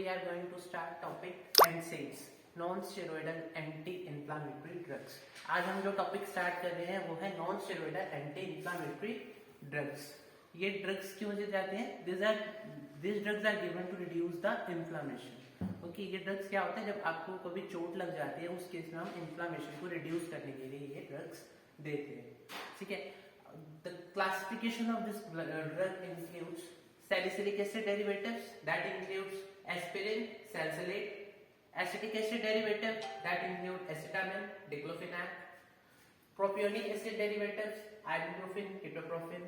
we are going to start topic NSAIDs, non-steroidal anti-inflammatory drugs. आज हम जो topic start कर रहे हैं वो है non steroidal anti inflammatory drugs. ये ड्रग्स क्यों दिए जाते हैं? These drugs are given to reduce the inflammation. Okay, ये ड्रग्स क्या होता है? जब आपको कभी चोट लग जाती है उस केस में हम इन्फ्लामेशन को रिड्यूस करने के लिए ये ड्रग्स देते हैं. ठीक है. The classification of this drug includes salicylic acid derivatives, that includes aspirin, salicylate, acetic acid derivative, that include acetamine, diclofenac, propionic acid derivatives, ibuprofen, ketoprofen,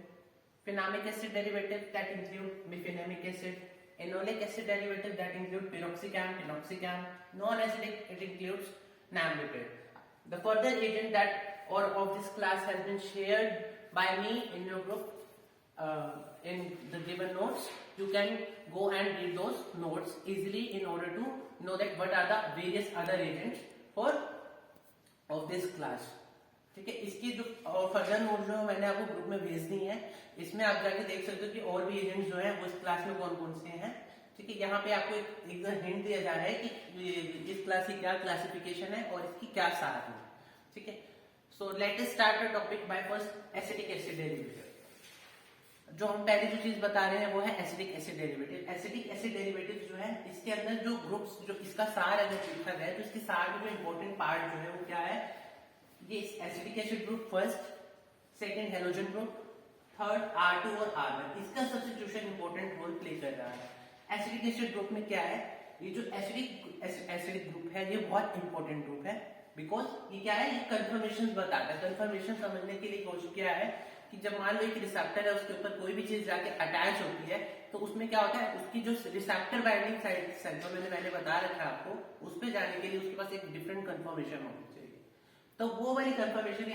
phenamic acid derivatives, that include mefenamic acid, enolic acid derivatives, that include piroxicam, tinoxicam, non-acidic, it includes naltrexone. The further agent that or of this class has been shared by me in your group in the given notes. You can go and read those notes easily in order to know that what are the various other agents for of this class. ठीक है. इसकी जो further note जो मैंने आपको group में भेज दी है, इसमें आप जाके देख सकते हो कि और भी एजेंट्स जो हैं वो इस क्लास में कौन कौन से हैं. ठीक है. यहाँ पे आपको एक हिंट दिया जा रहा है कि इस क्लास की क्या क्लासिफिकेशन है और इसकी क्या सार है. ठीक है. So let us start the topic by first acetic acid derivative. जो हम पहले जो चीज बता रहे हैं वो है acidic acid derivative. Acidic acid derivative जो है इसके अंदर जो ग्रुप्स जो इसका सार अगर लिखा गया है तो इसके सार में जो इम्पोर्टेंट पार्ट जो है वो क्या है? ये acidic acid group first, second halogen group, third R2 और R1, इसका सब्स्टिट्यूशन इंपॉर्टेंट रोल प्ले कर रहा है. एसिडिक एसिड ग्रुप में क्या है? ये जो एसिडिक ग्रुप है ये बहुत इंपॉर्टेंट ग्रुप है बिकॉज ये क्या है? ये कन्फर्मेशन बताता है. कन्फर्मेशन समझने के लिए कोशिश क्या है कि जब मान लो एक रिसेप्टर है उसके ऊपर कोई भी चीज जाके अटैच होती है तो उसमें क्या होता है? उसकी जो रिसेप्टर बाइंडिंग साइड जो मैंने पहले बता रखा है आपको, उस पर जाने के लिए उसके पास एक डिफरेंट कन्फर्मेशन होनी चाहिए. तो वो वाली कन्फर्मेशन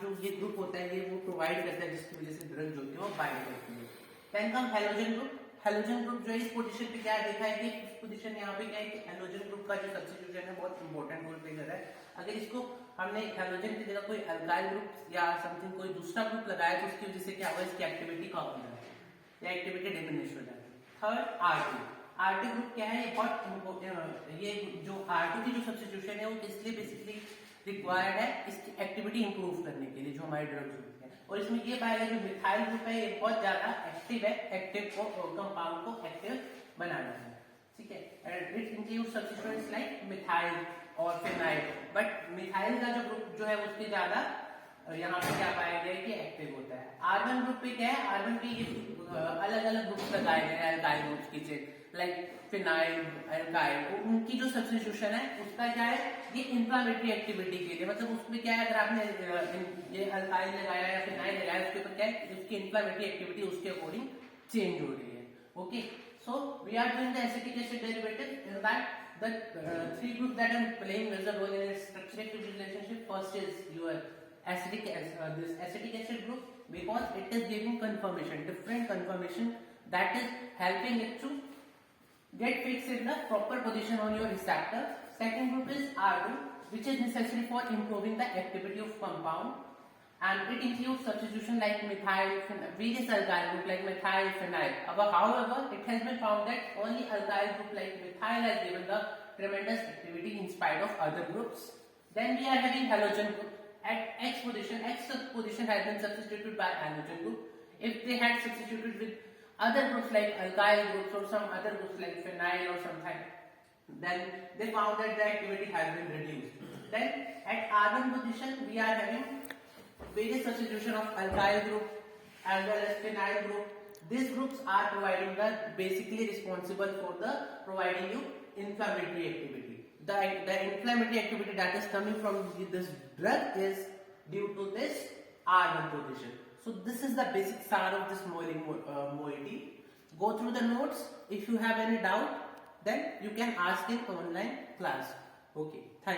जो ये ग्रुप होता है ये वो प्रोवाइड करता है जिसकी वजह से ड्रग जो है वो बाइंड करती है. Then come halogen group. Halogen group जो है इस पोजीशन पे क्या देखा है कि इस पोजीशन यहाँ पे क्या है कि हेलोजन ग्रुप का जो सब्स्टिट्यूशन है बहुत इंपॉर्टेंट रोल प्ले कर रहा है. अगर इसको हमने हेलोजन की जगह कोई अल्काइल ग्रुप या समथिंग कोई दूसरा ग्रुप लगाया तो उसकी वजह से क्या होगा? इसकी एक्टिविटी कम हो जाती है या एक्टिविटी डिमिनिश हो जाती है. Third R2. R2 ग्रुप क्या है? ये बहुत इंपॉर्टेंट. ये जो R2 की जो सब्स्टिट्यूशन है वो इसलिए बेसिकली रिक्वायर्ड है इसकी एक्टिविटी इंप्रूव करने के लिए जो हमारे ड्रग्स होते हैं. और इसमें ये पाया गया जो मिथाइल ग्रुप है ये बहुत ज्यादा एक्टिव है, एक्टिव को कंपाउंड को एक्टिव बनाना है. ठीक है. It includes substituents like methyl और फिनाइल, बट मिथाइल का जो ग्रुप जो है उसके ज्यादा यहाँ पे क्या पाया गया कि एक्टिव होता है. R1 ग्रुप पे क्या है? R1 पे ये अलग अलग ग्रुप्स लगाए गए हैं अल्काइल ग्रुप्स की चेक लाइक फिनाइल, अल्काइल. उनकी जो सब्स्टिट्यूशन है उसका क्या है? ये इंफ्लामेटरी एक्टिविटी के लिए, मतलब उसमें क्या है? अगर आपने ये अल्काइल लगाया या फिनाइल लगाया उसके ऊपर क्या है? उसकी इंफ्लामेटरी एक्टिविटी उसके अकॉर्डिंग चेंज हो रही है. Okay. So we are doing the acetic acid derivative in that the three groups that are playing major role in a structure activity relationship. First is your this acetic acid group because it is giving conformation, different conformation that is helping it to get fixed in the proper position on your receptor. Second group is R2 which is necessary for improving the activity of compound. And it includes substitution like methyl, various alkyl group like methyl, phenyl. However, it has been found that only alkyl group like methyl has given the tremendous activity in spite of other groups. Then we are having halogen group. At X position has been substituted by halogen group. If they had substituted with other groups like alkyl groups or some other groups like phenyl or something, then they found that the activity has been reduced. Then at R1 position we are having various substitution of alkyl group as well as phenyl group. These groups are providing the basically responsible for the providing you inflammatory activity. The inflammatory activity that is coming from this drug is due to this R1 position. So this is the basic sar of this moiety. Go through the notes. If you have any doubt, then you can ask in online class. Okay. Thank you.